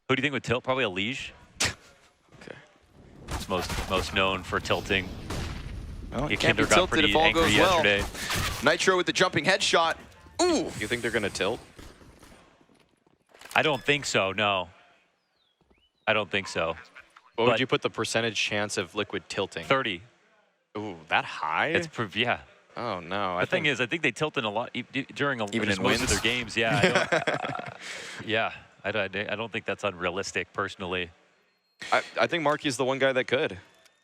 Who do you think would tilt? Probably a Liege. Okay. It's most known for tilting. Well, He it can't be got tilted pretty if all angry goes well. yesterday. Nitro with the jumping headshot. Ooh! You think they're gonna tilt? I don't think so, no. I don't think so. What But would you put the percentage chance of Liquid tilting? 30. Ooh, that high? Yeah. Oh no. The thing is, I think they tilted a lot during Even in most of wins? their games. Yeah. Yeah. I don't think that's unrealistic, personally. I think Marky's the one guy that could.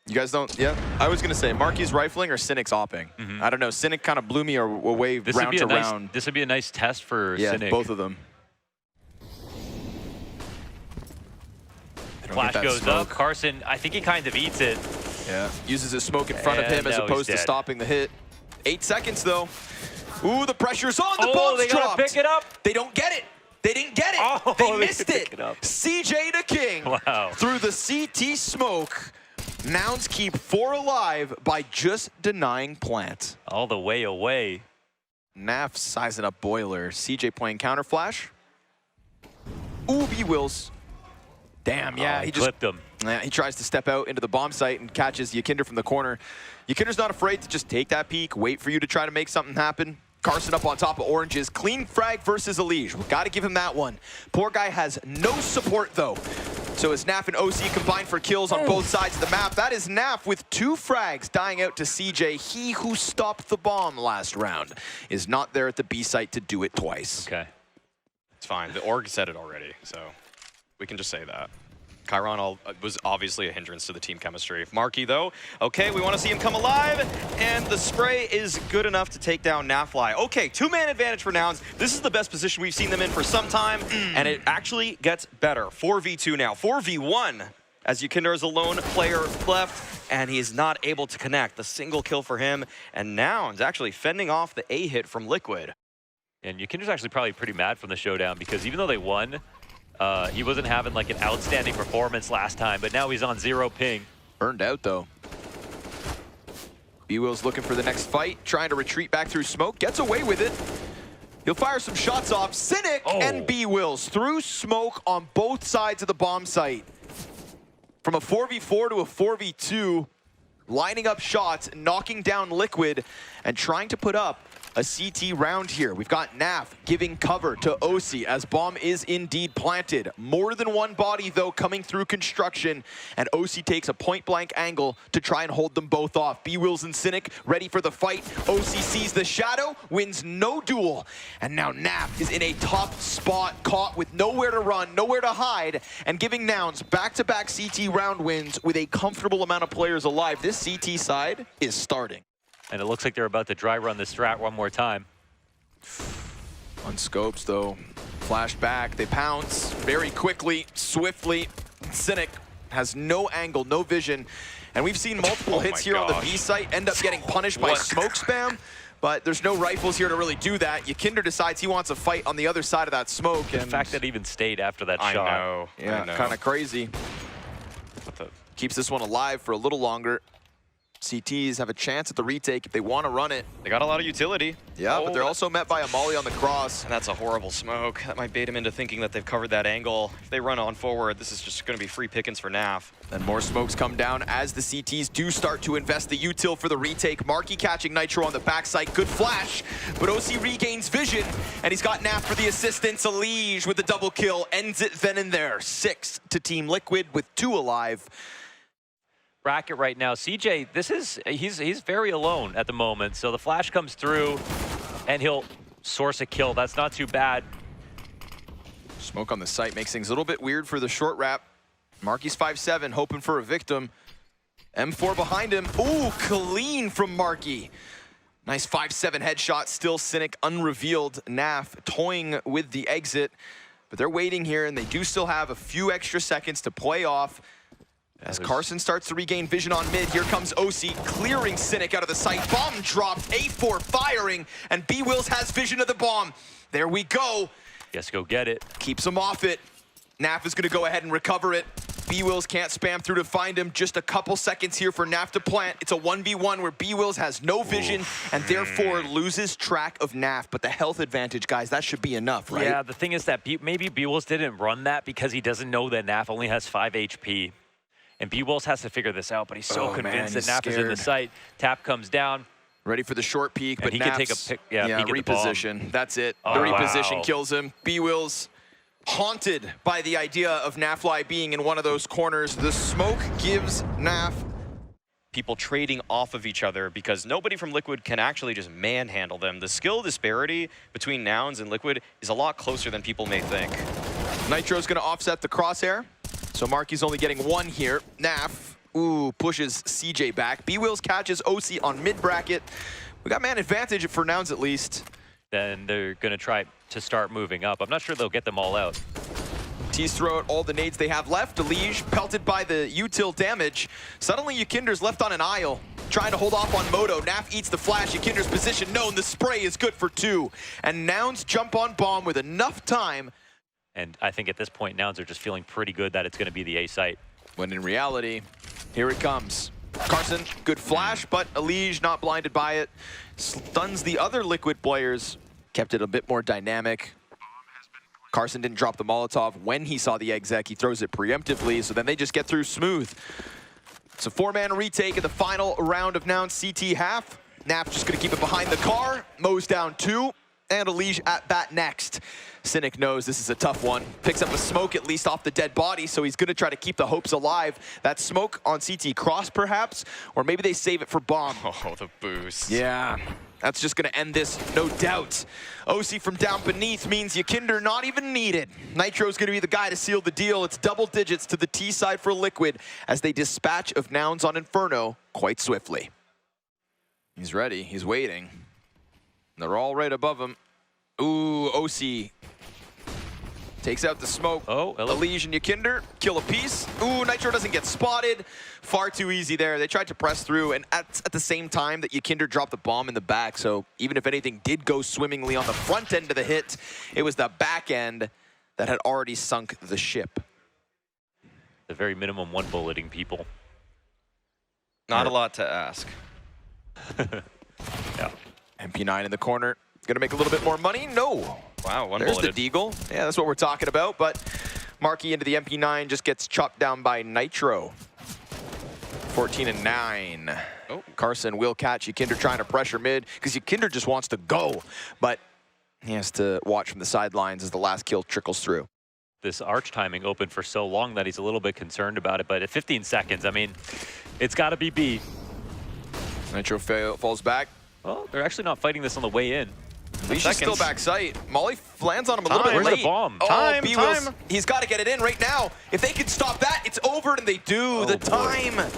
You guys don't, yeah. I was going to say, Marky's rifling or Cynic's opping. I don't know. Cynic kind of blew me away round to round. This would be a nice test for Cynic. Both of them. Flash goes up. Carson, I think he kind of eats it. Yeah, uses his smoke in front of him as now opposed to he's dead. stopping the hit. 8 seconds, though. Ooh, the pressure's on. The Oh, bomb's they gotta dropped. pick it up. They don't get it. They didn't get it. Oh, they missed pick it. up. CJ to King. Wow. Through the CT smoke. Nouns keep 4 alive by just denying plant. All the way away. Naf sizing up Boiler. CJ playing counter flash. Ooh, B-Wills. Damn, yeah, he just clipped him. Yeah, he tries to step out into the bomb site and catches Yakinder from the corner. Yakinder's not afraid to just take that peek, wait for you to try to make something happen. Carson up on top of Oranges. Clean frag versus Elige. We've got to give him that one. Poor guy has no support, though. So as Naf and OC combine for kills on both sides of the map, that is Naf with 2 frags dying out to CJ. He who stopped the bomb last round is not there at the B site to do it twice. Okay. It's fine. The org said it already, so we can just say that. Chiron was obviously a hindrance to the team chemistry. Marky, though, okay, we want to see him come alive, and the spray is good enough to take down Nafly. Okay, 2-man advantage for Nouns. This is the best position we've seen them in for some time, and it actually gets better. 4v2 now, 4v1, as Yakinder is a lone player left, and he is not able to connect. The single kill for him, and Nouns actually fending off the A hit from Liquid. And Yakinder's actually probably pretty mad from the showdown because even though they won, he wasn't having like an outstanding performance last time, but now he's on 0 ping. Burned out, though. B-Will's looking for the next fight, trying to retreat back through smoke, gets away with it. He'll fire some shots off. Cynic and B-Wills through smoke on both sides of the bomb site. From a 4v4 to a 4v2, lining up shots, knocking down Liquid, and trying to put up a CT round here. We've got Naf giving cover to OC as bomb is indeed planted. More than one body, though, coming through construction, and OC takes a point-blank angle to try and hold them both off. B-Wills and Cynic ready for the fight. OC sees the shadow, wins no duel, and now Naf is in a tough spot, caught with nowhere to run, nowhere to hide, and giving Nouns back-to-back CT round wins with a comfortable amount of players alive. This CT side is starting. And it looks like they're about to dry run the strat one more time. On scopes, though, flash back, they pounce very quickly, swiftly. Cynic has no angle, no vision, and we've seen multiple hits here on the B site end up getting punished by smoke spam, but there's no rifles here to really do that. Yakinder decides he wants a fight on the other side of that smoke. The fact that it even stayed after that shot. I know. Yeah, kind of crazy. Keeps this one alive for a little longer. CTs have a chance at the retake if they want to run it. They got a lot of utility. Yeah, but they're also met by a molly on the cross. And that's a horrible smoke. That might bait him into thinking that they've covered that angle. If they run on forward, this is just going to be free pickings for Naf. And more smokes come down as the CTs do start to invest the util for the retake. Marky catching Nitro on the backside. Good flash, but OC regains vision, and he's got Naf for the assistance. Elige with the double kill. Ends it then and there. 6 to Team Liquid with 2 alive. Bracket right now. CJ, he's very alone at the moment. So the flash comes through and he'll source a kill. That's not too bad. Smoke on the site makes things a little bit weird for the short wrap. Marky's 5'7", hoping for a victim. M4 behind him. Ooh, clean from Marky. Nice 5'7" headshot, still Cynic unrevealed. Naf toying with the exit, but they're waiting here and they do still have a few extra seconds to play off. As Carson starts to regain vision on mid, here comes OC clearing Cynic out of the site. Bomb dropped, A4 firing, and B-Wills has vision of the bomb. There we go. Yes, go get it. Keeps him off it. Naf is gonna go ahead and recover it. B-Wills can't spam through to find him. Just a couple seconds here for Naf to plant. It's a 1v1 where B-Wills has no vision and therefore loses track of Naf. But the health advantage, guys, that should be enough, right? Yeah, the thing is that maybe B-Wills didn't run that because he doesn't know that Naf only has 5 HP. And B-Wills has to figure this out, but he's so convinced that Naf is in the site. Tap comes down. Ready for the short peek, but he Naf's, can take a pick. Yeah, peek reposition. That's it. The reposition kills him. B-Wills haunted by the idea of Nafly being in one of those corners. The smoke gives Naf people trading off of each other because nobody from Liquid can actually just manhandle them. The skill disparity between Nouns and Liquid is a lot closer than people may think. Nitro's gonna offset the crosshair, so Marky's only getting 1 here. Naf, pushes CJ back. B-Wills catches OC on mid-bracket. We got man advantage for Nouns at least. Then they're gonna try to start moving up. I'm not sure they'll get them all out. Tease throw out all the nades they have left. Delige pelted by the util damage. Suddenly Yakinder's left on an aisle, trying to hold off on Moto. Naf eats the flash. Yakinder's position known. The spray is good for 2. And Nouns jump on bomb with enough time. And I think at this point, Nouns are just feeling pretty good that it's gonna be the A site. When in reality, here it comes. Carson, good flash, but Elige not blinded by it. Stuns the other Liquid players. Kept it a bit more dynamic. Carson didn't drop the Molotov when he saw the exec. He throws it preemptively, so then they just get through smooth. It's a 4-man retake in the final round of Nouns CT half. Naf just gonna keep it behind the car. Mo's down 2, and Elige at bat next. Cynic knows this is a tough one. Picks up a smoke at least off the dead body, so he's gonna try to keep the hopes alive. That smoke on CT cross perhaps, or maybe they save it for bomb. Oh, the boost. Yeah, that's just gonna end this, no doubt. OC from down beneath means Yakinder not even needed. Nitro's gonna be the guy to seal the deal. It's double digits to the T side for Liquid as they dispatch of Nouns on Inferno quite swiftly. He's ready, he's waiting. They're all right above him. Ooh, OC takes out the smoke. Oh, hello. Elige and Yakinder kill a piece. Ooh, Nitro doesn't get spotted. Far too easy there. They tried to press through, and at the same time that Yakinder dropped the bomb in the back, so even if anything did go swimmingly on the front end of the hit, it was the back end that had already sunk the ship. The very minimum 1 bulleting people. Not a lot to ask. Yeah. MP9 in the corner. Gonna make a little bit more money? No. Wow, 1 There's bulleted. the Deagle. Yeah, that's what we're talking about, but Marky into the MP9 just gets chopped down by Nitro. 14 and 9. Oh. Carson will catch Yakinder trying to pressure mid because Yakinder just wants to go, but he has to watch from the sidelines as the last kill trickles through. This arch timing open for so long that he's a little bit concerned about it, but at 15 seconds, I mean, it's gotta be B. Nitro falls back. Well, they're actually not fighting this on the way in. Leash is still back sight. Molly lands on him a little bit Where's late. the bomb? Oh, Time, B-Wills, time. he's got to get it in right now. If they can stop that, it's over, and they do. Oh, the boy. time.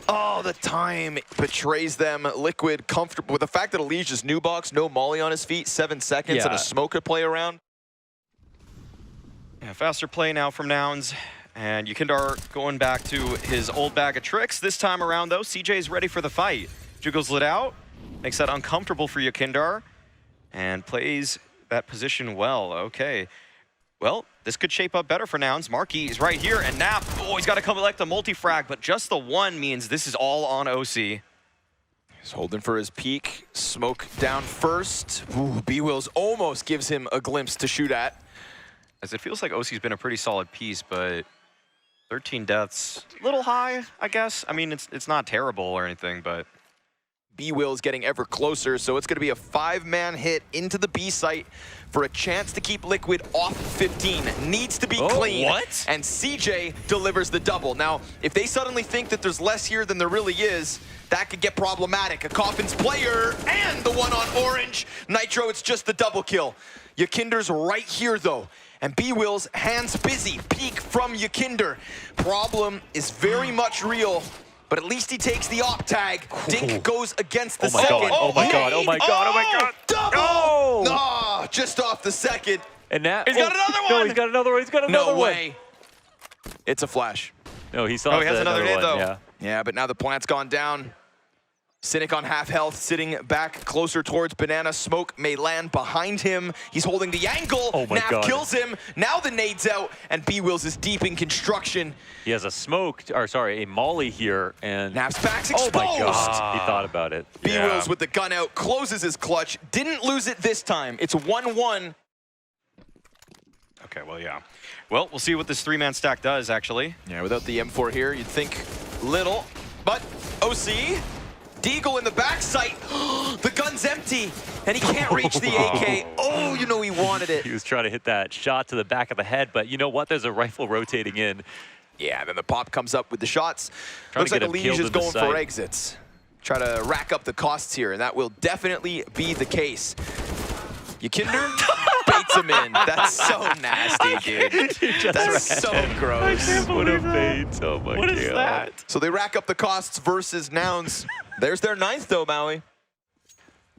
Oh, the time betrays them. Liquid comfortable with the fact that Elige is new box, no Molly on his feet, 7 seconds, Yeah. and a smoke to play around. Yeah, faster play now from Nouns. And Yakinder going back to his old bag of tricks. This time around, though, CJ's ready for the fight. Juggles lit out, makes that uncomfortable for Yakinder, and plays that position well. Okay. Well, this could shape up better for Nouns. Marky is right here, and Naf, oh, he's got to collect the multi-frag, but just the 1 means this is all on OC. He's holding for his peak. Smoke down first. Ooh, B-Wills almost gives him a glimpse to shoot at. As it feels like OC's been a pretty solid piece, but 13 deaths, a little high, I guess. I mean, it's not terrible or anything, but B-Will's getting ever closer, so it's going to be a 5-man hit into the B site for a chance to keep Liquid off 15. Needs to be clean. What? And CJ delivers the double. Now, if they suddenly think that there's less here than there really is, that could get problematic. A Coffin's player and the one on orange. Nitro, it's just the double kill. Yakinder's right here, though. And B-Will's hands busy. Peek from Yakinder. Problem is very much real. But at least he takes the op tag. Dink goes against the second. Oh my god, oh my god, oh my god. Double! Oh! No, just off the second. And now He's got another No, one! he's got another one. He's got another No one. way. It's a flash. No, he saw he has another nade, one, though. Yeah. Yeah, but now the plant's gone down. Cynic on half health, sitting back closer towards Banana. Smoke may land behind him. He's holding the angle. Oh my God. kills him. Now the nade's out, and B-Wills is deep in construction. He has a molly here, and Nav's back's exposed. oh my God, he thought about it. B-Wills with the gun out, closes his clutch. Didn't lose it this time. It's 1-1. Okay, well, yeah. Well, we'll see what this three-man stack does, actually. Yeah, without the M4 here, you'd think little. But OC, Deagle in the backside. The gun's empty, and he can't reach the AK. Oh, you know he wanted it. He was trying to hit that shot to the back of the head, but you know what? There's a rifle rotating in. Yeah, then the pop comes up with the shots. Trying Looks to like get him Lige killed is in the going for sight. exits. Try to rack up the costs here, and that will definitely be the case. Yakinder baits him in. That's so nasty, dude. That's so gross. What a bait. Oh my God. What is that? So they rack up the costs versus Nouns. There's their 9th, though, Maui.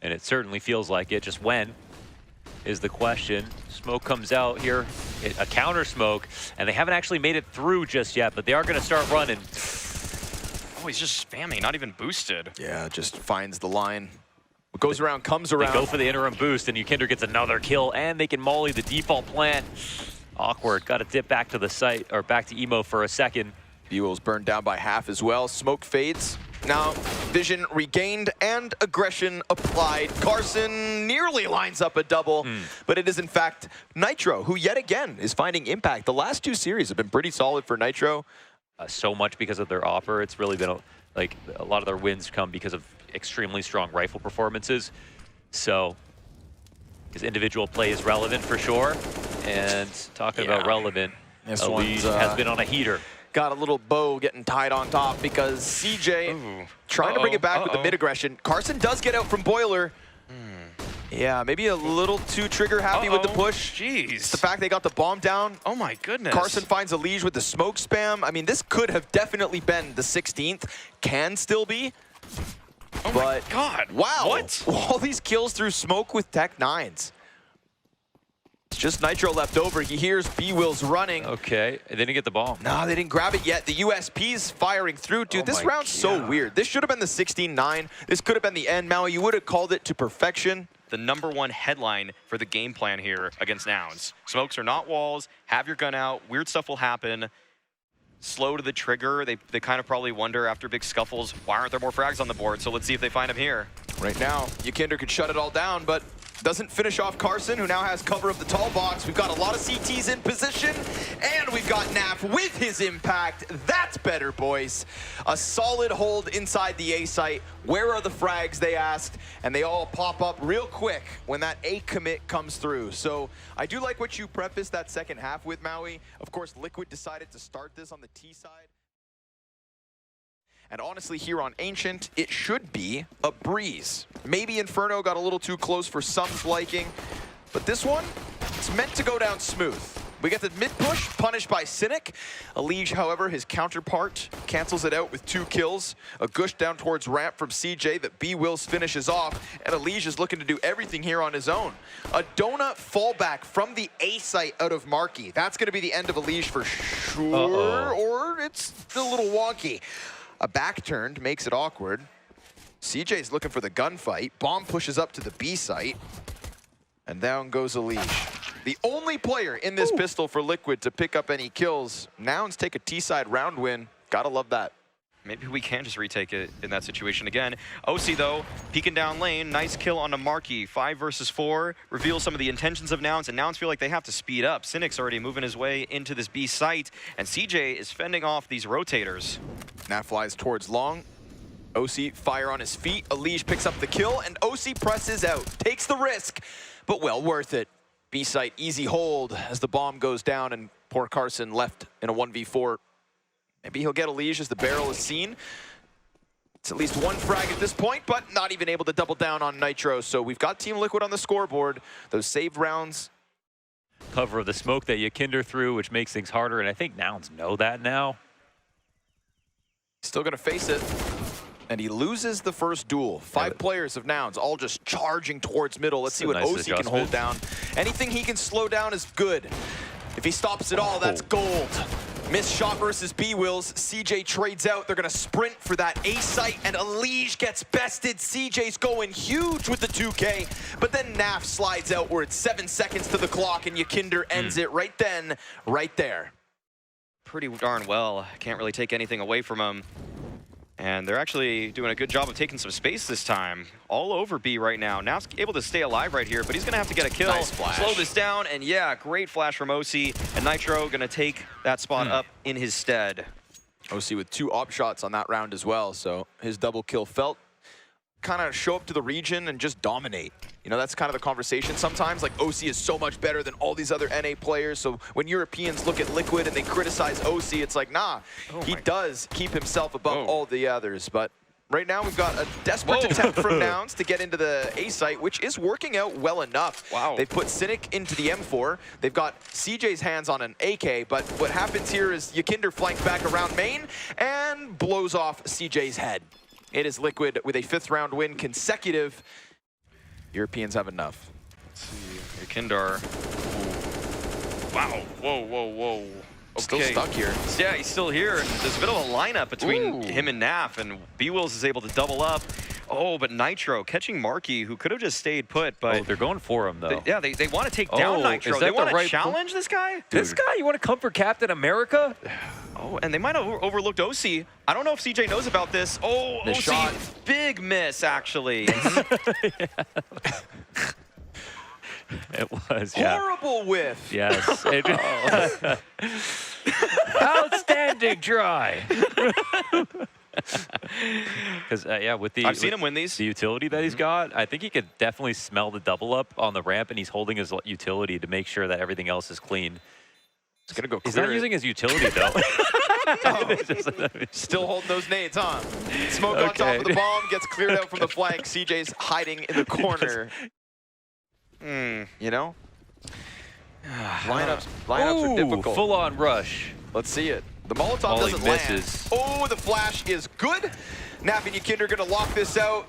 And it certainly feels like it. Just when is the question. Smoke comes out here, a counter smoke, and they haven't actually made it through just yet, but they are going to start running. Oh, he's just spamming, not even boosted. Yeah, just finds the line. What goes around comes They around. go for the interim boost, and Yakinder gets another kill, and they can molly the default plant. Awkward. Got to dip back to the site, or back to Emo for a second. B-Will's burned down by half as well. Smoke fades. Now, vision regained and aggression applied. Carson nearly lines up a double, but it is in fact Nitro, who yet again is finding impact. The last 2 series have been pretty solid for Nitro. So much because of their offer. It's really been a lot of their wins come because of extremely strong rifle performances. So his individual play is relevant for sure. And talking about relevant, This Lige one's, has been on a heater. Got a little bow getting tied on top because CJ trying to bring it back with the mid-aggression. Carson does get out from Boiler. Yeah, maybe a little too trigger happy with the push. Jeez. The fact they got the bomb down. Oh my goodness. Carson finds a Lige with the smoke spam. I mean, this could have definitely been the 16th. Can still be. Oh my God. Wow. What? All these kills through smoke with Tech 9s. It's just Nitro left over. He hears B-Wills running. Okay, they didn't get the bomb. No, they didn't grab it yet. The USP's firing through. Dude, this round's so weird. This should have been the 16-9. This could have been the end. Maui, you would have called it to perfection. The #1 headline for the game plan here against Nouns. Smokes are not walls. Have your gun out. Weird stuff will happen. Slow to the trigger. They kind of probably wonder after big scuffles, why aren't there more frags on the board? So let's see if they find him here. Right now, Yakinder could shut it all down, but doesn't finish off Carson, who now has cover of the tall box. We've got a lot of CTs in position, and we've got Naf with his impact. That's better, boys. A solid hold inside the A site. Where are the frags, they asked, and they all pop up real quick when that A commit comes through. So I do like what you prefaced that second half with, Maui. Of course, Liquid decided to start this on the T side. And honestly, here on Ancient, it should be a breeze. Maybe Inferno got a little too close for some's liking, but this one, it's meant to go down smooth. We get the mid-push, punished by Cynic. Lige, however, his counterpart, cancels it out with 2 kills. A gush down towards ramp from CJ that B-Wills finishes off, and Lige is looking to do everything here on his own. A donut fallback from the A site out of Markey. That's going to be the end of Lige for sure, or it's a little wonky. A back turned makes it awkward. CJ's looking for the gunfight. Bomb pushes up to the B site. And down goes Lige. The only player in this pistol for Liquid to pick up any kills. Nouns take a T-side round win. Gotta love that. Maybe we can just retake it in that situation again. OC, though, peeking down lane. Nice kill on a Markey. 5 versus 4. Reveals some of the intentions of Nouns, and Nouns feel like they have to speed up. Cynic's already moving his way into this B site, and CJ is fending off these rotators. Nat flies towards long. OC fire on his feet. Lige picks up the kill, and OC presses out. Takes the risk, but well worth it. B site easy hold as the bomb goes down, and poor Carson left in a 1v4. Maybe he'll get a Lige as the barrel is seen. It's at least 1 frag at this point, but not even able to double down on Nitro. So we've got Team Liquid on the scoreboard. Those saved rounds. Cover of the smoke that Yakinder threw, which makes things harder, and I think Nouns know that now. Still gonna face it. And he loses the first duel. 5 players of Nouns, all just charging towards middle. Let's see what nice OC can hold down. Anything he can slow down is good. If he stops it all, that's gold. Missed shot versus B-Wills. CJ trades out. They're going to sprint for that A site, and Elige gets bested. CJ's going huge with the 2K, but then NaV slides out where it's 7 seconds to the clock, and Yakinder ends it right then, right there. Pretty darn well. Can't really take anything away from him. And they're actually doing a good job of taking some space this time. All over B right now. Nav's able to stay alive right here, but he's going to have to get a kill. Nice flash. Slow this down, and yeah, great flash from OC. And Nitro going to take that spot up in his stead. OC with 2 op shots on that round as well, so his double kill felt kind of show up to the region and just dominate. You know, that's kind of the conversation sometimes. Like, OC is so much better than all these other NA players. So when Europeans look at Liquid and they criticize OC, it's like, nah, he does keep himself above all the others. But right now we've got a desperate attempt from Nouns to get into the A site, which is working out well enough. Wow. They put Cynic into the M4. They've got CJ's hands on an AK, but what happens here is Yakinder flanks back around main and blows off CJ's head. It is Liquid with a 5th round win consecutive. Europeans have enough. Let's see. Yakinder. Wow. Whoa, whoa, whoa. Okay. Still stuck here. Yeah, he's still here. And there's a bit of a lineup between him and NaV, and B-Wills is able to double up. Oh, but Nitro catching Marky, who could have just stayed put, but... they're going for him, though. They want to take down Nitro. They want to challenge this guy? Dude. This guy? You want to come for Captain America? Oh, and they might have overlooked OC. I don't know if CJ knows about this. Oh, Miss OC, shot. big miss, actually. It was, yeah. Horrible whiff. Yes. Outstanding try. Because yeah, with the I've seen him win these. The utility that he's got, I think he could definitely smell the double up on the ramp, and he's holding his utility to make sure that everything else is clean. He's gonna go clear. He's not using his utility though. Still holding those nades, huh? Smoke on top of the bomb, gets cleared out from the flank. CJ's hiding in the corner. You know? Lineups are difficult. Full-on rush. Let's see it. The Molotov doesn't misses. land. Oh, the flash is good. NaVi and Yakinder gonna lock this out.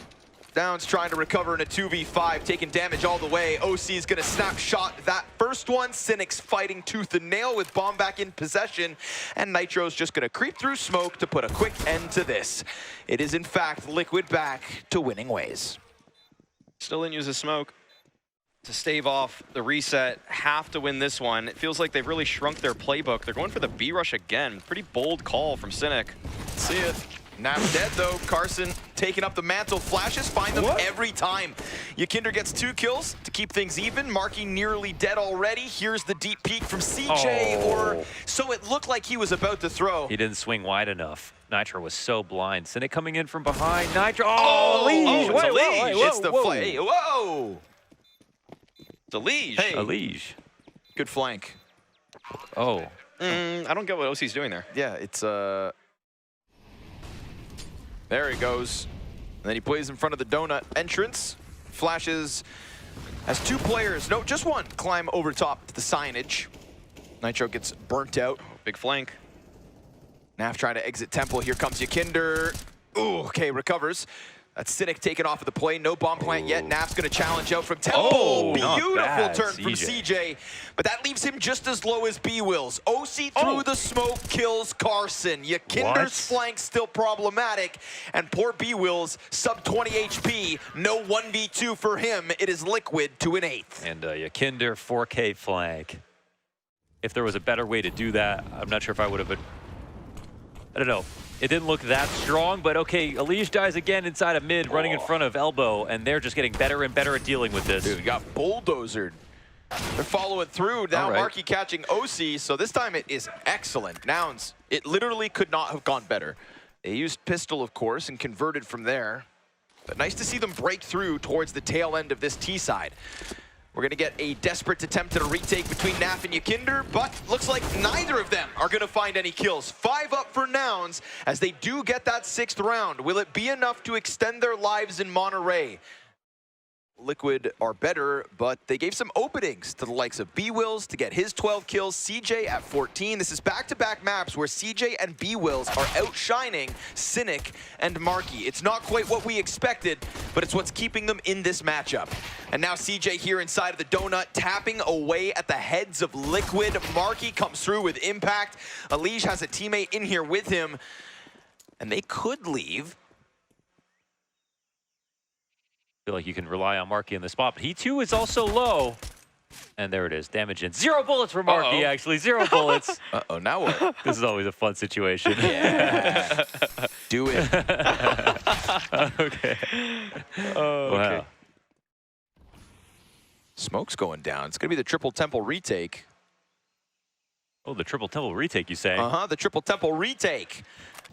Nouns trying to recover in a 2v5, taking damage all the way. OC's gonna snapshot that first one. Cynic's fighting tooth and nail with bomb back in possession. And Nitro's just gonna creep through smoke to put a quick end to this. It is in fact Liquid back to winning ways. Still didn't use his smoke to stave off the reset. Have to win this one. It feels like they've really shrunk their playbook. They're going for the B rush again. Pretty bold call from Cynic. See it. NaV's dead though. Carson taking up the mantle. Flashes find them every time. Yakinder gets 2 kills to keep things even. Marky nearly dead already. Here's the deep peek from CJ, or so it looked like he was about to throw. He didn't swing wide enough. Nitro was so blind. Cynic coming in from behind. Nitro. Oh, Elige. It's Elige. It's the play. Whoa. It's Elige. Hey. Elige. Good flank. Oh. I don't get what OC's doing there. Yeah, it's there he goes. And then he plays in front of the donut entrance. Flashes as 2 players, no, just 1, climb over top to the signage. Nitro gets burnt out. Big flank. NaV trying to exit temple. Here comes Yakinder. Ooh, okay, recovers. That's Cynic taken off of the play. No bomb plant yet. NaV's going to challenge out from temple. Beautiful turn from CJ. But that leaves him just as low as B-Wills. OC through the smoke kills Carson. Yakinder's flank still problematic. And poor B-Wills, sub 20 HP. No 1v2 for him. It is Liquid to an 8th. And Yakinder 4K flank. If there was a better way to do that, I'm not sure if I would have been... I don't know. It didn't look that strong, but okay, Elige dies again inside of mid, running in front of elbow, and they're just getting better and better at dealing with this. Dude, got bulldozered. They're following through. Now Marky catching OC, so this time it is excellent. Nouns, it literally could not have gone better. They used pistol, of course, and converted from there. But nice to see them break through towards the tail end of this T side. We're going to get a desperate attempt at a retake between NaV and Yakinder, but looks like neither of them are going to find any kills. 5 up for Nouns as they do get that 6th round. Will it be enough to extend their lives in Monterey? Liquid are better, but they gave some openings to the likes of B-Wills to get his 12 kills, CJ at 14. This is back-to-back maps where CJ and B-Wills are outshining Cynic and Marky. It's not quite what we expected, but it's what's keeping them in this matchup. And now CJ here inside of the donut, tapping away at the heads of Liquid. Marky comes through with impact. Alige has a teammate in here with him, and they could leave. Feel like you can rely on Marky in the spot, but he too is also low. And there it is, damage in. 0 bullets for Marky, actually, 0 bullets. Uh-oh, now what? This is always a fun situation. Yeah. Do it. Okay. Oh, Wow. okay. Smoke's going down. It's going to be the Triple Temple retake. Oh, the Triple Temple retake, you say? Uh-huh, the Triple Temple retake.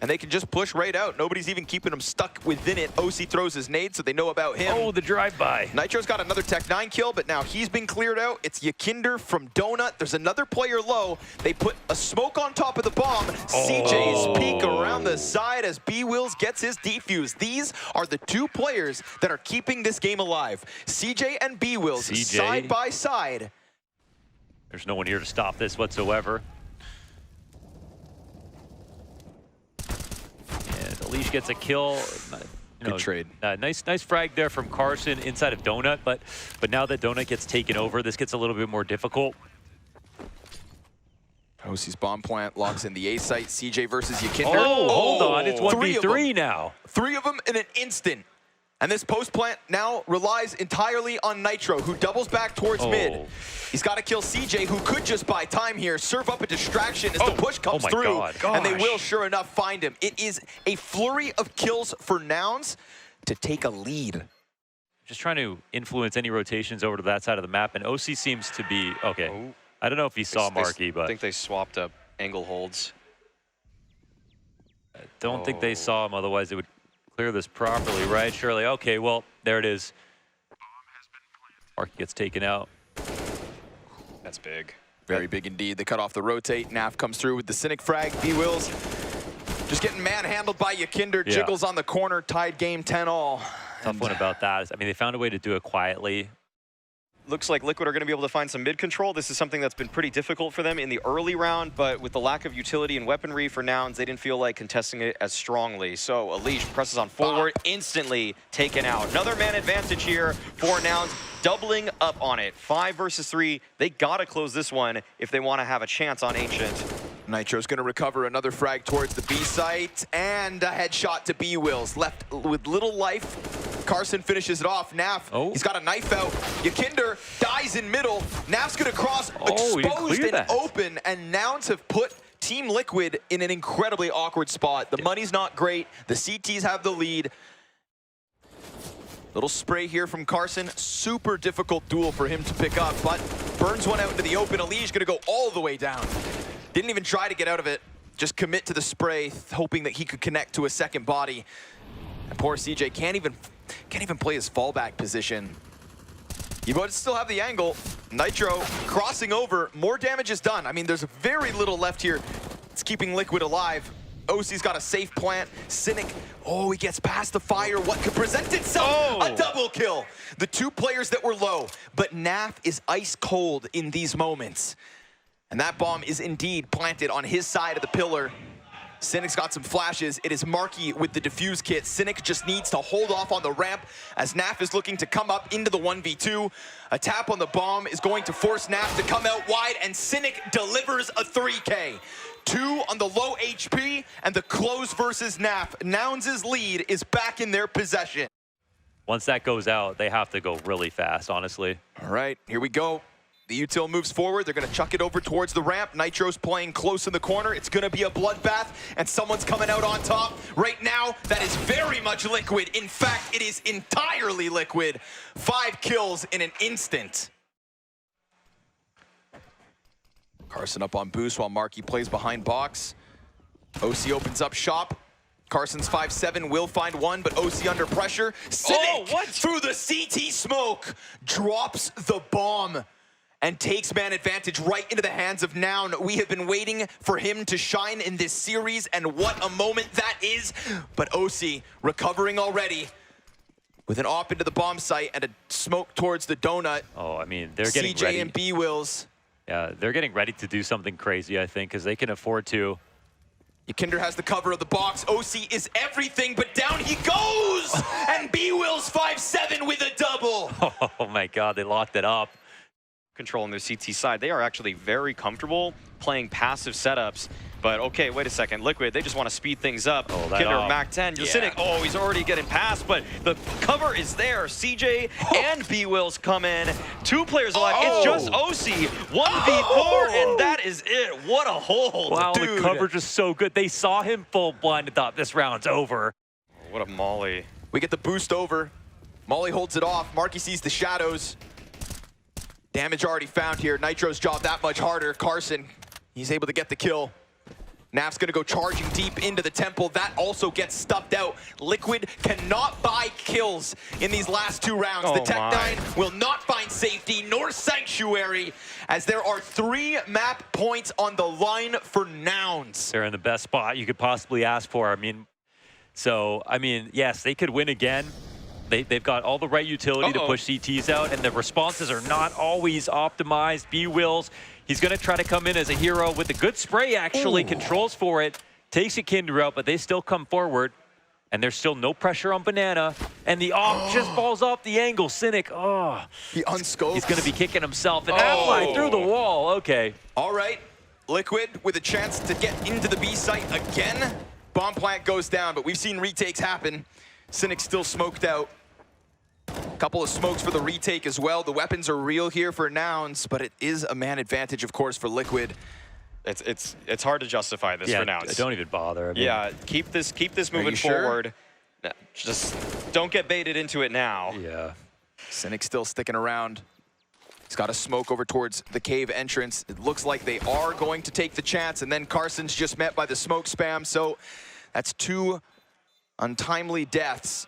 And they can just push right out. Nobody's even keeping them stuck within it. OC throws his nade, so they know about him. Oh, the drive-by. Nitro's got another Tech 9 kill, but now he's been cleared out. It's Yakinder from Donut. There's another player low. They put a smoke on top of the bomb. CJ's peek around the side as B-Wills gets his defuse. These are the two players that are keeping this game alive. CJ and B-Wills side by side. There's no one here to stop this whatsoever. And Alige gets a kill. Good trade. Nice frag there from Carson inside of Donut, but now that Donut gets taken over, this gets a little bit more difficult. OC's bomb plant locks in the A site. CJ versus Yakinder. Oh, hold on, it's 3 of 1v3 them. now. 3 of them in an instant. And this post plant now relies entirely on Nitro, who doubles back towards mid. He's got to kill CJ, who could just buy time here, serve up a distraction as the push comes through, and they will sure enough find him. It is a flurry of kills for Nouns to take a lead. Just trying to influence any rotations over to that side of the map, and OC seems to be, okay. Oh. I don't know if he saw Marky, but I think they swapped up angle holds. I don't think they saw him, otherwise it would clear this properly, right? Surely, okay, well, there it is. Marky gets taken out. That's big. Very big indeed. They cut off the rotate. Naf comes through with the Cynic frag. B-Wills just getting manhandled by Yakinder. Yeah. Jiggles on the corner, tied game 10-all. Tough one about that is, I mean, they found a way to do it quietly. Looks like Liquid are going to be able to find some mid control. This is something that's been pretty difficult for them in the early round, but with the lack of utility and weaponry for Nouns, they didn't feel like contesting it as strongly. So Alige presses on forward, instantly taken out. Another man advantage here for Nouns, doubling up on it. 5 versus 3. They got to close this one if they want to have a chance on Ancient. Nitro's going to recover another frag towards the B site, and a headshot to B-Wills. Left with little life. Carson finishes it off. Naf, he's got a knife out. Yakinder dies in middle. Naf's going to cross, exposed and open, and Nouns have put Team Liquid in an incredibly awkward spot. The money's not great. The CTs have the lead. Little spray here from Carson. Super difficult duel for him to pick up, but burns one out into the open. Alige going to go all the way down. Didn't even try to get out of it. Just commit to the spray, hoping that he could connect to a second body. And poor CJ can't even play his fallback position. You both still have the angle. Nitro crossing over. More damage is done. I mean, there's very little left here. It's keeping Liquid alive. OC's got a safe plant. Cynic, he gets past the fire. What could present itself? A double kill. The 2 players that were low, but Naf is ice cold in these moments. And that bomb is indeed planted on his side of the pillar. Cynic's got some flashes. It is Marky with the defuse kit. Cynic just needs to hold off on the ramp as Naf is looking to come up into the 1v2. A tap on the bomb is going to force Naf to come out wide, and Cynic delivers a 3K. 2 on the low HP, and the close versus Naf. Nouns' lead is back in their possession. Once that goes out, they have to go really fast, honestly. All right, here we go. The util moves forward. They're going to chuck it over towards the ramp. Nitro's playing close in the corner. It's going to be a bloodbath, and someone's coming out on top. Right now, that is very much Liquid. In fact, it is entirely Liquid. 5 kills in an instant. Carson up on boost while Marky plays behind box. OC opens up shop. Carson's 5-7, will find one, but OC under pressure. Cynic through the CT smoke drops the bomb and takes man advantage right into the hands of Noun. We have been waiting for him to shine in this series, and what a moment that is. But OC recovering already. with an op into the bomb site and a smoke towards the donut. Oh, I mean, they're getting CJ ready. and B-Wills. Yeah, they're getting ready to do something crazy, I think, because they can afford to. Yakinder has the cover of the box. OC is everything, but down he goes! And B-Wills 5-7 with a double. Oh my God, they locked it up. Controlling their CT side. They are actually very comfortable playing passive setups. But okay, wait a second. Liquid, they just want to speed things up. Oh, that Kinder, off. Mac 10. Cynic, oh, he's already getting past, but the cover is there. CJ and B-Wills come in. 2 players alive. It's just OC. 1v4, and that is it. What a hold. Wow, Dude. the coverage is so good. They saw him full blind and thought this round's over. What a molly. We get the boost over. Molly holds it off. Marky sees the shadows. Damage already found here. Nitro's job that much harder. Carson, he's able to get the kill. NaVi's gonna go charging deep into the temple. That also gets stuffed out. Liquid cannot buy kills in these last 2 rounds. Oh the Tech my. 9 will not find safety nor sanctuary as there are 3 map points on the line for Nouns. They're in the best spot you could possibly ask for. I mean, yes, they could win again. They've got all the right utility to push CTs out, and the responses are not always optimized. B-Wills, he's going to try to come in as a hero with a good spray, actually. Controls for it, takes a Kinder out, but they still come forward, and there's still no pressure on Banana, and the op just falls off the angle. Cynic, He unscopes. he's going to be kicking himself, and Ally through the wall. Okay. All right, Liquid with a chance to get into the B site again. Bomb plant goes down, but we've seen retakes happen. Cynic still smoked out. Couple of smokes for the retake as well. The weapons are real here for Nouns, but it is a man advantage, of course, for Liquid. It's hard to justify this for Nouns. Don't even bother. I mean, Yeah, keep this moving forward. Just don't get baited into it now. Yeah. Cynic still sticking around. He's got a smoke over towards the cave entrance. It looks like they are going to take the chance, and then Carson's just met by the smoke spam, so that's 2 untimely deaths.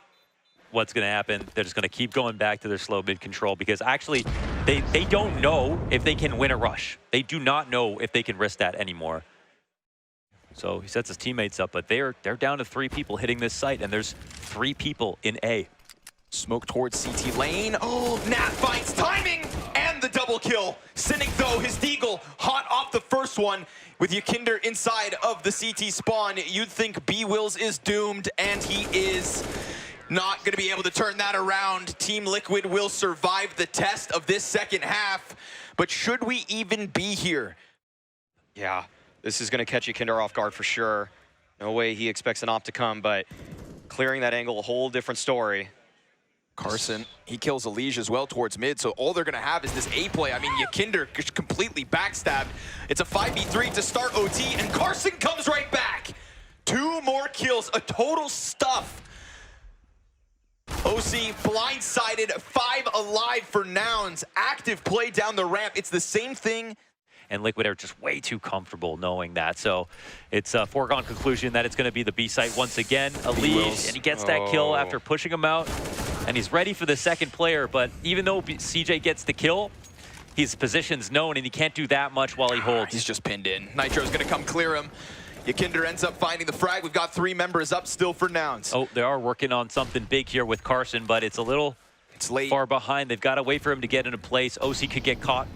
What's going to happen, they're just going to keep going back to their slow mid control because actually they don't know if they can win a rush. They do not know if they can risk that anymore. So he sets his teammates up, but they're down to 3 people hitting this site, and there's 3 people in A. Smoke towards CT lane. Oh, Nat finds timing and the double kill. Cynic, though, his deagle hot off the first one with Yakinder inside of the CT spawn. You'd think B-Wills is doomed, and he is. Not going to be able to turn that around. Team Liquid will survive the test of this second half. But should we even be here? Yeah, this is going to catch Yakinder off guard for sure. No way he expects an op to come, but clearing that angle, a whole different story. Carson, he kills Elige as well towards mid, so all they're going to have is this A play. I mean, Yakinder completely backstabbed. It's a 5v3 to start OT, and Carson comes right back. 2 more kills, a total stuff. OC blindsided, 5 alive for Nouns. Active play down the ramp. It's the same thing. And Liquid are just way too comfortable knowing that. So it's a foregone conclusion that it's going to be the B site once again. Elige, and he gets that kill after pushing him out. And he's ready for the second player. But even though CJ gets the kill, his position's known, and he can't do that much while he holds. He's just pinned in. Nitro's going to come clear him. Yakinder ends up finding the frag. We've got 3 members up still for Nouns. Oh, they are working on something big here with Carson, but it's a little late. Far behind. They've got to wait for him to get into place. OC could get caught.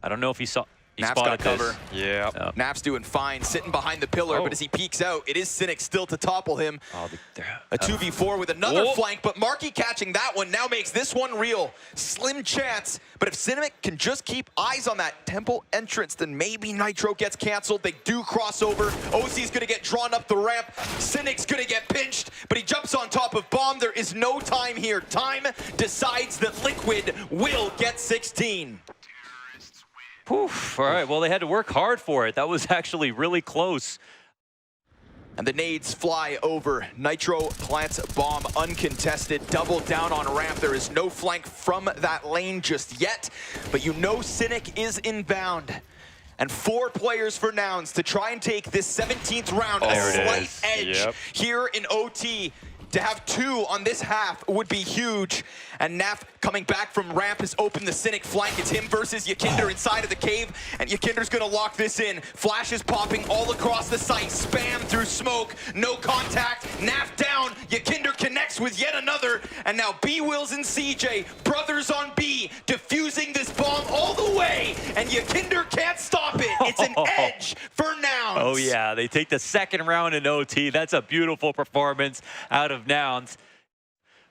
I don't know if he saw. He NaVi's spotted got cover. this. Yeah. NaVi's doing fine, sitting behind the pillar, but as he peeks out, it is Cynic still to topple him. A 2v4 with another flank, but Marky catching that one now makes this one real. Slim chance, but if Cynic can just keep eyes on that temple entrance, then maybe Nitro gets canceled. They do cross over. OC's gonna get drawn up the ramp. Cynic's gonna get pinched, but he jumps on top of Bomb. There is no time here. Time decides that Liquid will get 16. Poof. All right, well, they had to work hard for it. That was actually really close. And the nades fly over. Nitro plants bomb uncontested. Double down on ramp. There is no flank from that lane just yet. But you know Cynic is inbound. And 4 players for Nouns to try and take this 17th round. A slight edge here in OT. To have 2 on this half would be huge. And NaVi coming back from ramp has opened the Cynic flank. It's him versus Yakinder inside of the cave. And Yakinder's gonna lock this in. Flashes popping all across the site. Spam through smoke. No contact. NaVi down. Yakinder connects connects with yet another, and now B-Wills and CJ, brothers on B, defusing this bomb all the way, and Yakinder can't stop it. It's an edge for Nouns. Oh yeah, they take the second round in OT. That's a beautiful performance out of Nouns.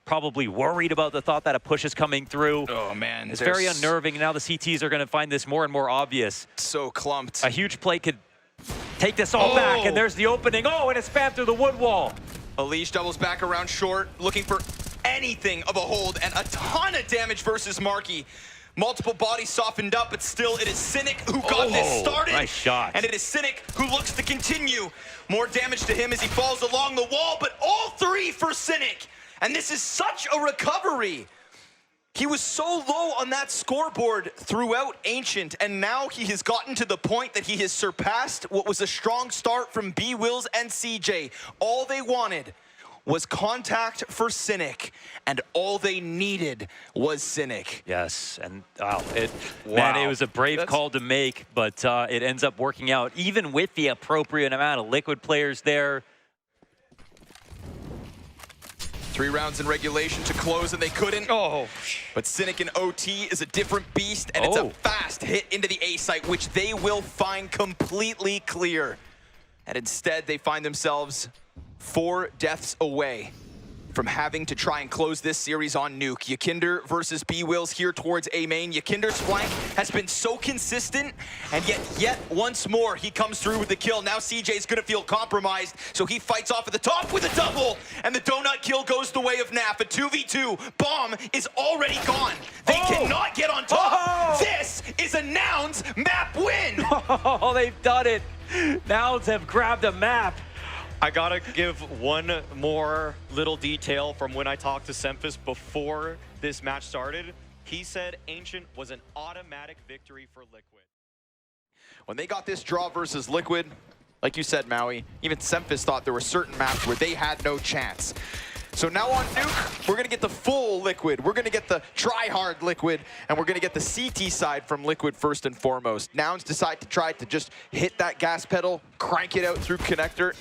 Probably worried about the thought that a push is coming through. Oh man. It's very unnerving. Now the CTs are going to find this more and more obvious. So clumped. A huge play could take this all back, and there's the opening. Oh, and it's spammed through the wood wall. Alish doubles back around short, looking for anything of a hold, and a ton of damage versus Marky. Multiple bodies softened up, but still it is Cynic who got this started. Nice shot. And it is Cynic who looks to continue. More damage to him as he falls along the wall, but all three for Cynic. And this is such a recovery. He was so low on that scoreboard throughout Ancient, and now he has gotten to the point that he has surpassed what was a strong start from B-Wills and CJ. All they wanted was contact for Cynic, and all they needed was Cynic. Yes, and man, it was a brave call to make, but it ends up working out, even with the appropriate amount of Liquid players there. 3 rounds in regulation to close, and they couldn't. But Cynic in OT is a different beast, and it's a fast hit into the A site, which they will find completely clear. And instead, they find themselves 4 deaths away from having to try and close this series on Nuke. Yakinder versus B-Wills here towards A main. Yakinder's flank has been so consistent, and yet once more he comes through with the kill. Now CJ's gonna feel compromised, so he fights off at the top with a double, and the donut kill goes the way of Naf. A 2v2, bomb is already gone. They cannot get on top. This is a Nouns map win. Oh, they've done it. Nouns have grabbed a map. I gotta give one more little detail from when I talked to Semphis before this match started. He said Ancient was an automatic victory for Liquid. When they got this draw versus Liquid, like you said, Maui, even Semphis thought there were certain maps where they had no chance. So now on Nuke, we're gonna get the full Liquid, we're gonna get the try-hard Liquid, and we're gonna get the CT side from Liquid first and foremost. Nouns decide to try to just hit that gas pedal, crank it out through connector,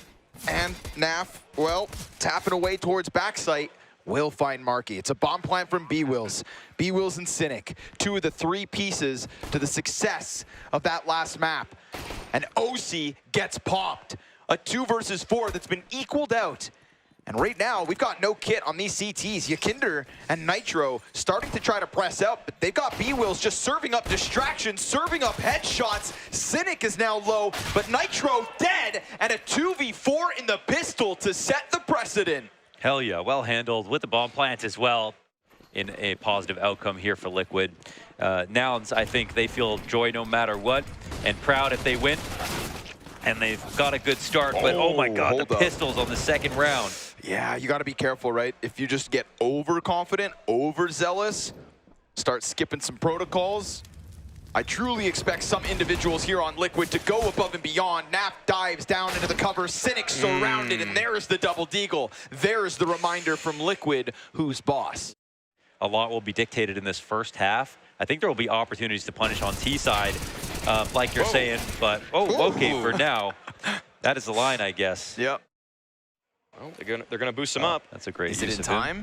and Naf, well, tapping away towards backside, will find Marky. It's a bomb plant from B-Wills. B-Wills and Cynic, 2 of the 3 pieces to the success of that last map. And OC gets popped. A 2 versus 4 that's been equaled out. And right now, we've got no kit on these CTs. Yakinder and Nitro starting to try to press out, but they've got B-Wills just serving up distractions, serving up headshots. Cynic is now low, but Nitro dead, and a 2v4 in the pistol to set the precedent. Hell yeah, well handled with the bomb plant as well in a positive outcome here for Liquid. Nouns, I think they feel joy no matter what, and proud if they win. And they've got a good start, but oh my god, the pistols on the second round. Yeah, you gotta be careful, right? If you just get overconfident, overzealous, start skipping some protocols. I truly expect some individuals here on Liquid to go above and beyond. Naf dives down into the cover, Cynic surrounded, and there's the double deagle. There's the reminder from Liquid, who's boss. A lot will be dictated in this first half. I think there will be opportunities to punish on T side, like you're saying, but okay, for now, that is the line, I guess. Yep. Well, they're gonna boost him up. That's a great Is use it in of time?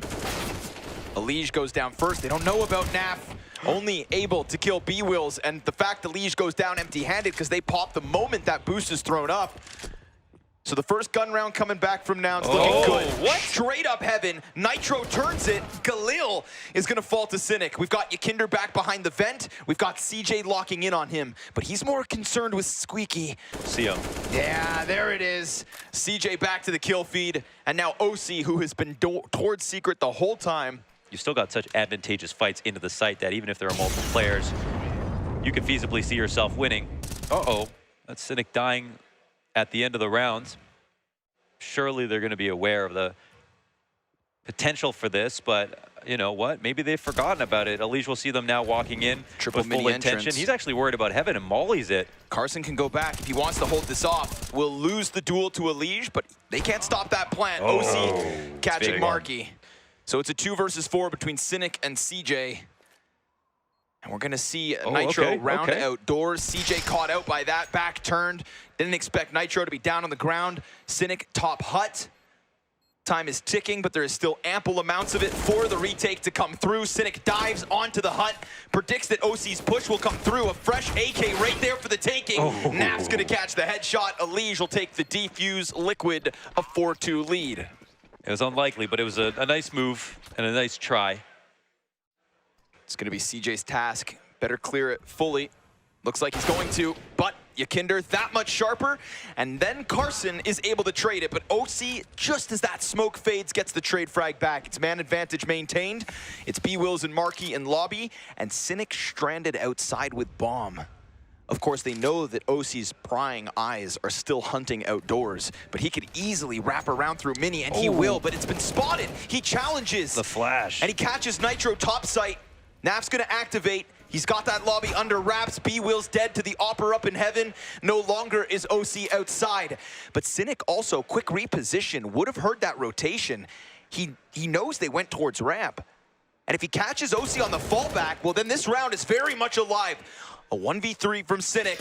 Alige goes down first. They don't know about Naf. Only able to kill B-Wills, and the fact Alige goes down empty-handed because they pop the moment that boost is thrown up. So the first gun round coming back from Nouns looking good. What? Straight up heaven. Nitro turns it. Galil is going to fall to Cynic. We've got Yakinder back behind the vent. We've got CJ locking in on him. But he's more concerned with Squeaky. See him. Yeah, there it is. CJ back to the kill feed. And now OC, who has been towards Secret the whole time. You still got such advantageous fights into the site that even if there are multiple players, you could feasibly see yourself winning. That's Cynic dying at the end of the rounds. Surely they're going to be aware of the potential for this, but you know what? Maybe they've forgotten about it. Alige will see them now walking in with full intention. He's actually worried about Heaven and mollies it. Carson can go back if he wants to hold this off. We'll lose the duel to Alige, but they can't stop that plant. OC catching Marky. So it's a 2 versus 4 between Cynic and CJ. And we're going to see Nitro round outdoors. CJ caught out by that, back turned. Didn't expect Nitro to be down on the ground. Cynic top hut. time is ticking, but there is still ample amounts of it for the retake to come through. Cynic dives onto the hut, predicts that OC's push will come through. A fresh AK right there for the taking. Naf's gonna catch the headshot. Elige will take the defuse. Liquid a 4-2 lead. It was unlikely, but it was a nice move and a nice try. It's gonna be CJ's task. Better clear it fully. Looks like he's going to, but Yakinder that much sharper, and then Carson is able to trade it, but OC, just as that smoke fades, gets the trade frag back. It's man advantage maintained. It's B-Wills and Marky in lobby, and Cynic stranded outside with bomb. Of course, they know that OC's prying eyes are still hunting outdoors, but he could easily wrap around through Mini, and he will, but it's been spotted. He challenges. The flash. And he catches Nitro top sight. Naf's gonna activate. He's got that lobby under wraps. B-Will's dead to the Opper up in heaven. No longer is OC outside. But Cynic also, quick reposition, would have heard that rotation. He knows they went towards ramp. And if he catches OC on the fallback, well then this round is very much alive. A 1v3 from Cynic.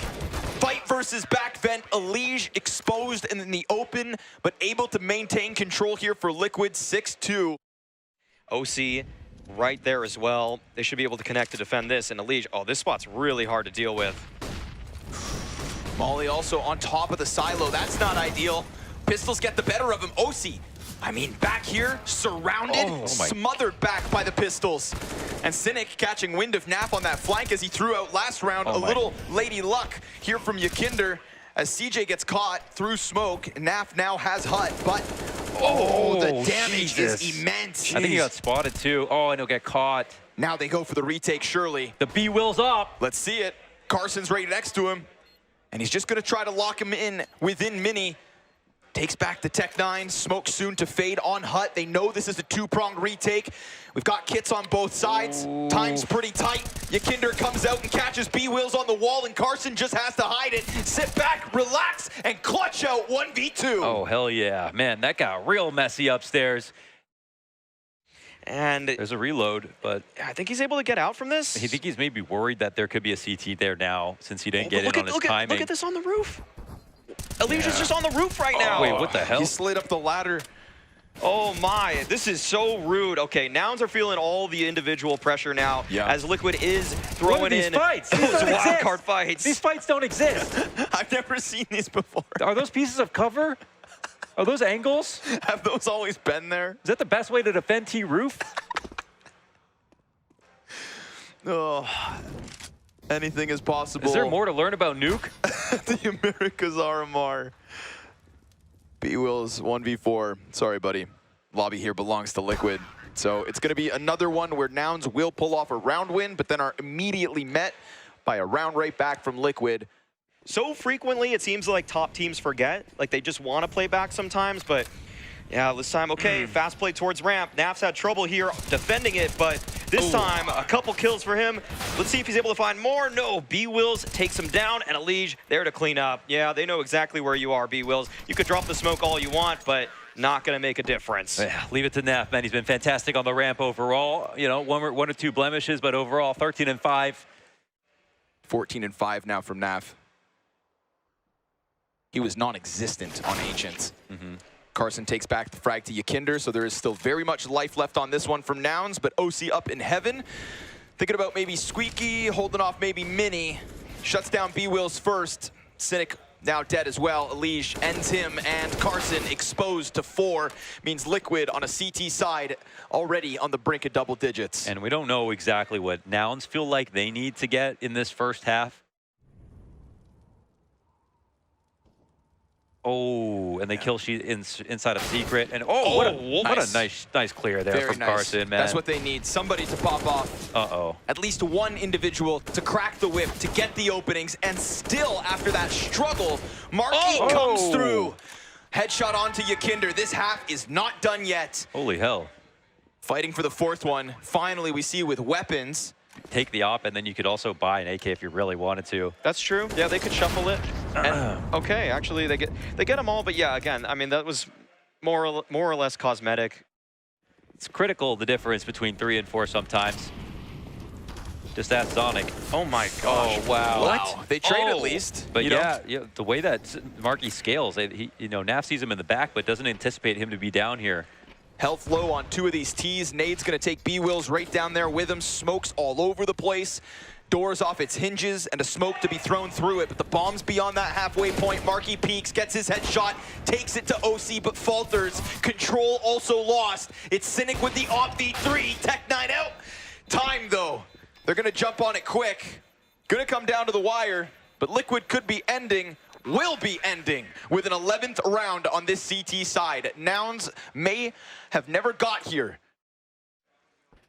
Fight versus back vent. Elige exposed and in the open, but able to maintain control here for Liquid. 6-2. OC right there as well. They should be able to connect to defend this. And Elige, oh, this spot's really hard to deal with. Molly also on top of the silo. That's not ideal. Pistols get the better of him. OC, I mean, back here, surrounded, smothered back by the pistols. And Cynic catching wind of Naf on that flank as he threw out last round. A little lady luck here from Yakinder as CJ gets caught through smoke. Naf now has hut, but the damage is immense. I think he got spotted too. Oh, and he'll get caught. Now they go for the retake, surely. The B-Will's up. Let's see it. Carson's right next to him. And he's just gonna try to lock him in within Mini. Takes back the Tech-9, smoke soon to fade on hut. They know this is a two-pronged retake. We've got kits on both sides. Time's pretty tight. Yakinder comes out and catches B-Wills on the wall, and Carson just has to hide it. Sit back, relax, and clutch out 1v2. Oh, hell yeah. Man, that got real messy upstairs. And there's a reload, but I think he's able to get out from this. I think he's maybe worried that there could be a CT there now since he didn't get in on his timing. Look at this on the roof. Elige's just on the roof right now. Wait, what the hell? He slid up the ladder. Oh my, this is so rude. Okay, Nouns are feeling all the individual pressure now as Liquid is throwing in fights? those wildcard fights. These fights don't exist. I've never seen these before. Are those pieces of cover? Are those angles? Have those always been there? Is that the best way to defend T-Roof? Oh, anything is possible. Is there more to learn about Nuke? The America's RMR. B-Wills 1v4. Sorry, buddy. Lobby here belongs to Liquid. So it's going to be another one where Nouns will pull off a round win, but then are immediately met by a round right back from Liquid. So frequently, it seems like top teams forget. Like, they just want to play back sometimes, but yeah, this time, okay, fast play towards ramp. Naf's had trouble here defending it, but this time, a couple kills for him. Let's see if he's able to find more. No, B-Wills takes him down, and Elige there to clean up. Yeah, they know exactly where you are, B-Wills. You could drop the smoke all you want, but not going to make a difference. Yeah, leave it to Naf, man. He's been fantastic on the ramp overall. You know, one or two blemishes, but overall, 13-5. 14-5 now from Naf. He was non-existent on Ancients. Carson takes back the frag to Yakinder, so there is still very much life left on this one from Nouns, but OC up in heaven. Thinking about maybe Squeaky, holding off maybe Mini. Shuts down B-Wills first. Cynic now dead as well. Elige ends him, and Carson exposed to 4. Means Liquid on a CT side already on the brink of double digits. And we don't know exactly what Nouns feel like they need to get in this first half. Oh, and they kill she inside of Secret. And what a nice clear there from Carson, man. That's what they need. Somebody to pop off. At least one individual to crack the whip, to get the openings, and still after that struggle, Marky comes through. Headshot onto Yakinder. This half is not done yet. Holy hell. Fighting for the fourth one. Finally, we see with weapons. Take the op, and then you could also buy an AK if you really wanted to. That's true. Yeah, they could shuffle it. And, okay, actually, they get them all. But yeah, again, I mean, that was more or less cosmetic. It's critical, the difference between 3 and 4 sometimes. Just ask Sonic. Oh my gosh! Oh wow! What? They trade at least. But yeah, the way that Marky scales, Naf sees him in the back, but doesn't anticipate him to be down here. Health low on 2 of these T's. Nade's gonna take B-Wills right down there with him. Smoke's all over the place. Doors off its hinges and a smoke to be thrown through it, but the bomb's beyond that halfway point. Marky peeks, gets his headshot, takes it to OC, but falters. Control also lost. It's Cynic with the Op V3, Tech9 out. Time though, they're gonna jump on it quick. Gonna come down to the wire, but Liquid could be ending, will be ending with an 11th round on this CT side. Nouns may have never got here,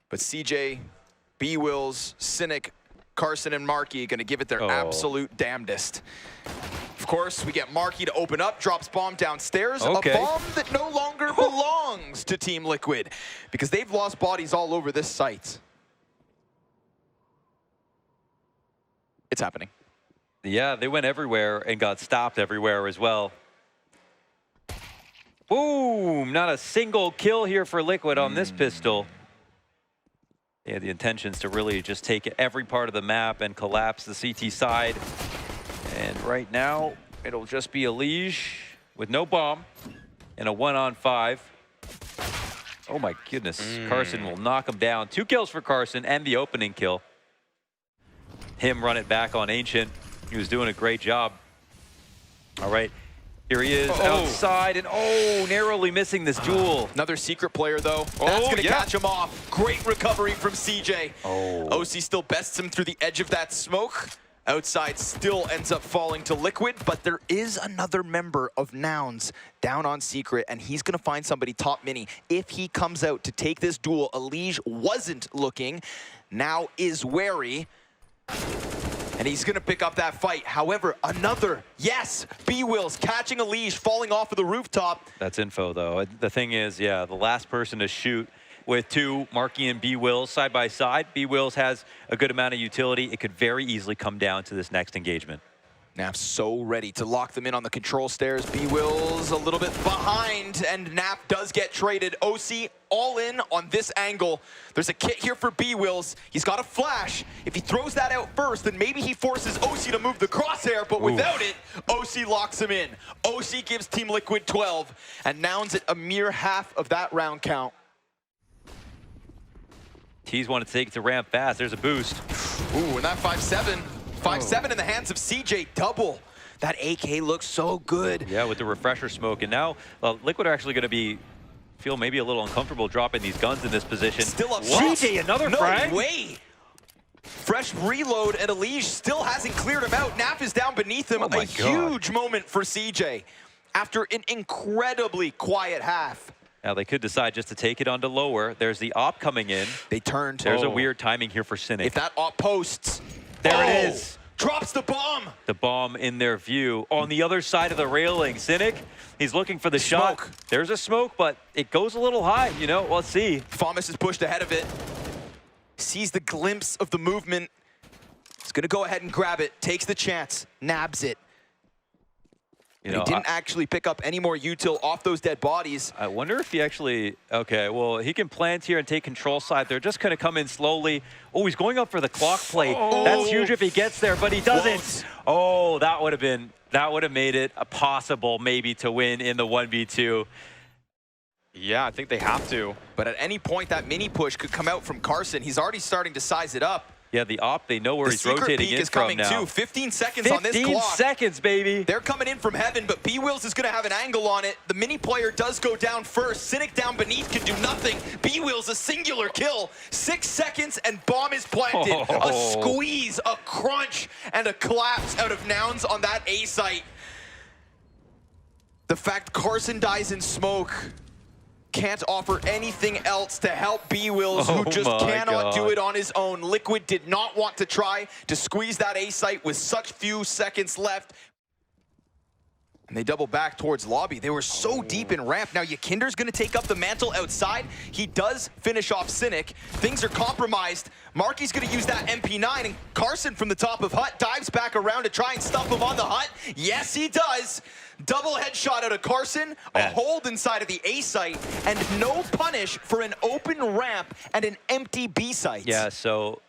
but CJ, B-Wills, Cynic, Carson and Marky gonna give it their absolute damnedest. Of course, we get Marky to open up, drops bomb downstairs. Okay. A bomb that no longer belongs to Team Liquid because they've lost bodies all over this site. It's happening. Yeah, they went everywhere and got stopped everywhere as well. Boom! Not a single kill here for Liquid on this pistol. They had the intentions to really just take every part of the map and collapse the CT side. And right now, it'll just be a Liege with no bomb and a 1-on-5. Oh my goodness, Carson will knock him down. 2 kills for Carson and the opening kill. Him run it back on Ancient. He was doing a great job. All right, here he is outside and narrowly missing this duel. Another secret player though. That's gonna catch him off. Great recovery from CJ. OC still bests him through the edge of that smoke. Outside still ends up falling to Liquid, but there is another member of Nouns down on secret, and he's gonna find somebody top mini. If he comes out to take this duel, Elige wasn't looking, now is wary. And he's gonna pick up that fight. However, another, yes, B-Wills catching Elige, falling off of the rooftop. That's info though. The thing is, yeah, the last person to shoot with 2, Marky and B-Wills side by side. B-Wills has a good amount of utility. It could very easily come down to this next engagement. Nap's so ready to lock them in on the control stairs. B-Wills a little bit behind, and Nap does get traded. OC all in on this angle. There's a kit here for B-Wills. He's got a flash. If he throws that out first, then maybe he forces OC to move the crosshair, but without it, OC locks him in. OC gives Team Liquid 12, and Nouns at a mere half of that round count. T's want to take it to ramp fast. There's a boost. Ooh, and that 5-7. 5-7 in the hands of CJ, double. That AK looks so good. Yeah, with the refresher smoke. And now Liquid are actually going to feel maybe a little uncomfortable dropping these guns in this position. Still up. CJ, another frag? No way. Fresh reload, and Elige still hasn't cleared him out. Nap is down beneath him. A huge moment for CJ after an incredibly quiet half. Now they could decide just to take it onto lower. There's the op coming in. They turned. There's a weird timing here for Cynic. If that op posts. There it is. Drops the bomb. The bomb in their view. On the other side of the railing, Cynic, he's looking for the shot. There's a smoke, but it goes a little high, you know, let's see. Famas is pushed ahead of it. Sees the glimpse of the movement. He's gonna go ahead and grab it, takes the chance, nabs it. You know, he didn't actually pick up any more util off those dead bodies. I wonder if he actually, okay, well, he can plant here and take control side. They're just gonna come in slowly. Oh, he's going up for the clock plate. That's huge if he gets there, but he doesn't. Oh, that would have made it possible maybe to win in the 1v2. Yeah, I think they have to. But at any point, that mini push could come out from Carson. He's already starting to size it up. Yeah, the op, they know where he's rotating in is from coming now. Too. 15 seconds on this clock. 15 seconds, baby. They're coming in from heaven, but B-Wills is going to have an angle on it. The mini player does go down first. Cynic down beneath can do nothing. B-Wills a singular kill. 6 seconds and bomb is planted. A squeeze, a crunch, and a collapse out of Nouns on that A site. The fact Carson dies in smoke can't offer anything else to help B-Wills, who just cannot do it on his own. Liquid did not want to try to squeeze that A site with such few seconds left. And they double back towards lobby. They were so deep in ramp. Now Yakinder's gonna take up the mantle outside. He does finish off Cynic. Things are compromised. Marky's gonna use that MP9, and Carson from the top of hut dives back around to try and stuff him on the hut. Yes, he does. Double headshot out of Carson, a hold inside of the A site, and no punish for an open ramp and an empty B site. Yeah, so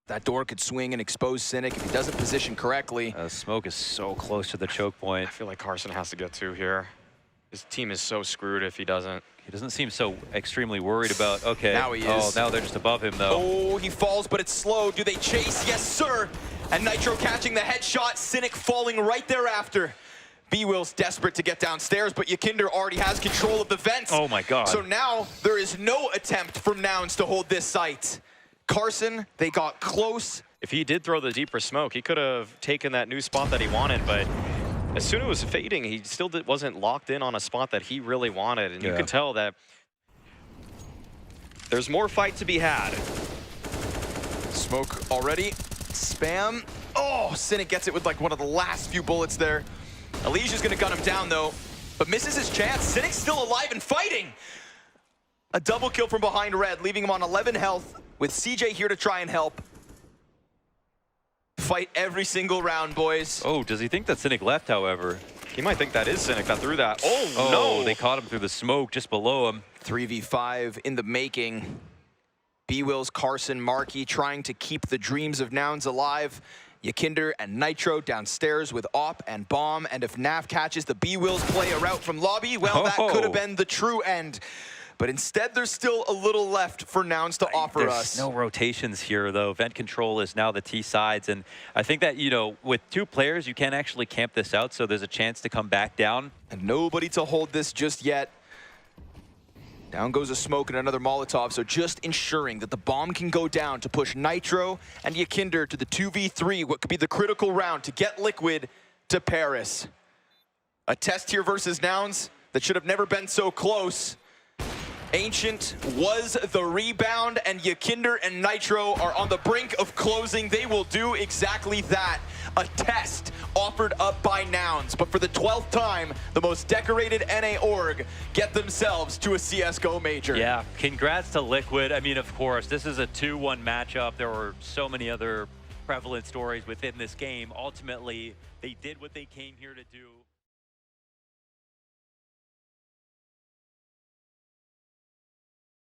that door could swing and expose Cynic if he doesn't position correctly. Smoke is so close to the choke point. I feel like Carson has to get 2 here. His team is so screwed if he doesn't. He doesn't seem so extremely worried about, okay. Now he is. Oh, now they're just above him, though. Oh, he falls, but it's slow. Do they chase? Yes, sir. And Nitro catching the headshot. Cynic falling right thereafter. B-Will's desperate to get downstairs, but Yakinder already has control of the vents. Oh, my God. So now there is no attempt from Nouns to hold this site. Carson, they got close. If he did throw the deeper smoke, he could have taken that new spot that he wanted, but as soon as it was fading, he still wasn't locked in on a spot that he really wanted, and you could tell that there's more fight to be had. Smoke already. Spam. Oh, Cynic gets it with like one of the last few bullets there. Alicia's gonna gun him down though, but misses his chance. Cynic's still alive and fighting. A double kill from behind Red, leaving him on 11 health with CJ here to try and help. Fight every single round, boys. Oh, does he think that Cynic left, however? He might think that is Cynic that threw that. Oh, Oh, no! they caught him through the smoke just below him. 3v5 in the making. B-Wills, Carson, Markey trying to keep the dreams of Nouns alive. Yakinder and Nitro downstairs with Op and Bomb. And if Nav catches the B-Wills play a route from lobby, well, that could have been the true end. But instead, there's still a little left for Nouns to offer There's us. no rotations here, though. Vent control is now the T sides. And I think that, you know, with two players, you can't actually camp this out, so there's a chance to come back down. And nobody to hold this just yet. Down goes a smoke and another Molotov, so just ensuring that the bomb can go down to push Nitro and Yakinder to the 2v3, what could be the critical round to get Liquid to Paris. A test here versus Nouns that should have never been so close. Ancient was the rebound, and Yakinder and Nitro are on the brink of closing. They will do exactly that. A test offered up by Nouns, but for the 12th time, the most decorated NA org get themselves to a CSGO major. Yeah, congrats to Liquid. I mean, of course, this is a 2-1 matchup. There were so many other prevalent stories within this game. Ultimately, they did what they came here to do.